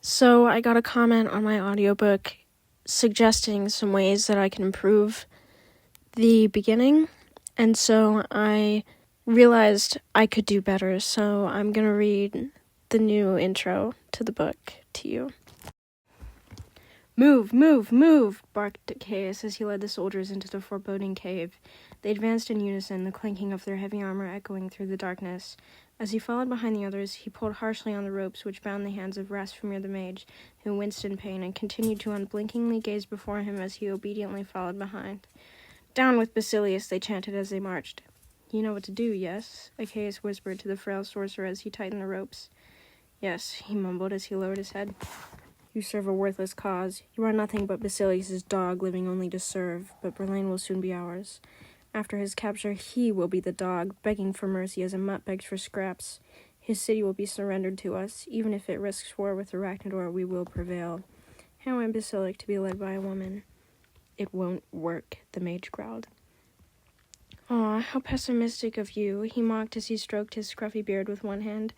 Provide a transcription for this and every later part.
So I got a comment on my audiobook suggesting some ways that I can improve the beginning, and so I realized I could do better, so I'm going to read the new intro to the book to you. "Move, move, move!" barked Caius as he led the soldiers into the foreboding cave. They advanced in unison, the clanking of their heavy armor echoing through the darkness. As he followed behind the others, he pulled harshly on the ropes which bound the hands of Rasfamir the mage, who winced in pain and continued to unblinkingly gaze before him as he obediently followed behind. "Down with Basilius," they chanted as they marched. "You know what to do, yes?" Achaeus whispered to the frail sorcerer as he tightened the ropes. "Yes," he mumbled as he lowered his head. "You serve a worthless cause. You are nothing but Basilius's dog, living only to serve, but Berlain will soon be ours. After his capture, he will be the dog, begging for mercy as a mutt begs for scraps. His city will be surrendered to us. Even if it risks war with Arachnidor, we will prevail. How imbecilic to be led by a woman." "It won't work," the mage growled. "Aw, how pessimistic of you," he mocked as he stroked his scruffy beard with one hand.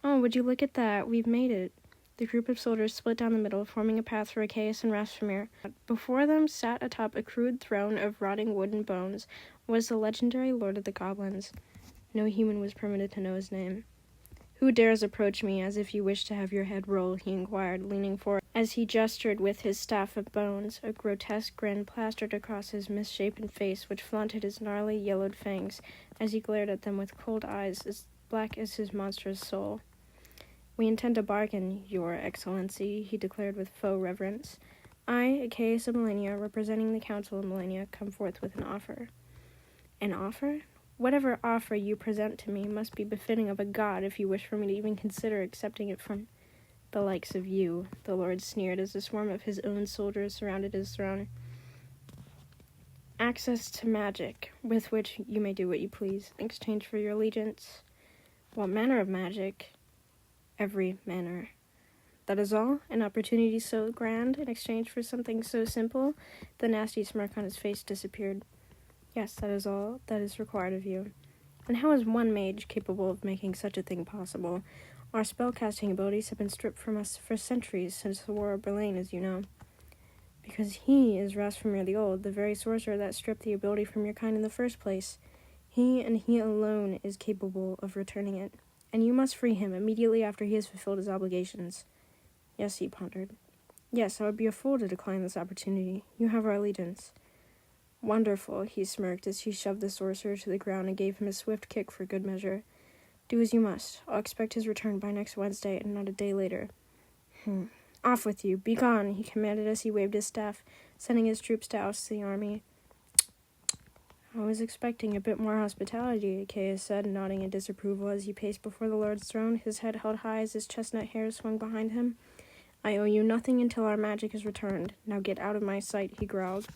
"Oh, would you look at that? We've made it." The group of soldiers split down the middle, forming a path for Achaeus and Rasfamir. Before them, sat atop a crude throne of rotting wooden bones, was the legendary Lord of the Goblins. No human was permitted to know his name. "Who dares approach me as if you wish to have your head roll?" he inquired, leaning forward as he gestured with his staff of bones, a grotesque grin plastered across his misshapen face, which flaunted his gnarly, yellowed fangs as he glared at them with cold eyes as black as his monstrous soul. "We intend to bargain, Your Excellency," he declared with faux reverence. "I, Achaeus of Melania, representing the Council of Melania, come forth with an offer." "An offer? Whatever offer you present to me must be befitting of a god if you wish for me to even consider accepting it from the likes of you," the Lord sneered as a swarm of his own soldiers surrounded his throne. "Access to magic, with which you may do what you please, in exchange for your allegiance." "What manner of magic?" "Every manner." "That is all? An opportunity so grand in exchange for something so simple?" The nasty smirk on his face disappeared. "Yes, that is all that is required of you." "And how is one mage capable of making such a thing possible? Our spell-casting abilities have been stripped from us for centuries, since the War of Berlain, as you know." "Because he is Rasfamir the Old, the very sorcerer that stripped the ability from your kind in the first place. He, and he alone, is capable of returning it. And you must free him immediately after he has fulfilled his obligations." "Yes," he pondered. "Yes, I would be a fool to decline this opportunity. You have our allegiance." "Wonderful," he smirked as he shoved the sorcerer to the ground and gave him a swift kick for good measure. "Do as you must. I'll expect his return by next Wednesday and not a day later." "Off with you. Be gone," he commanded as he waved his staff, sending his troops to oust the army. "I was expecting a bit more hospitality," Achaeus said, nodding in disapproval as he paced before the Lord's throne, his head held high as his chestnut hair swung behind him. "I owe you nothing until our magic is returned. Now get out of my sight," he growled.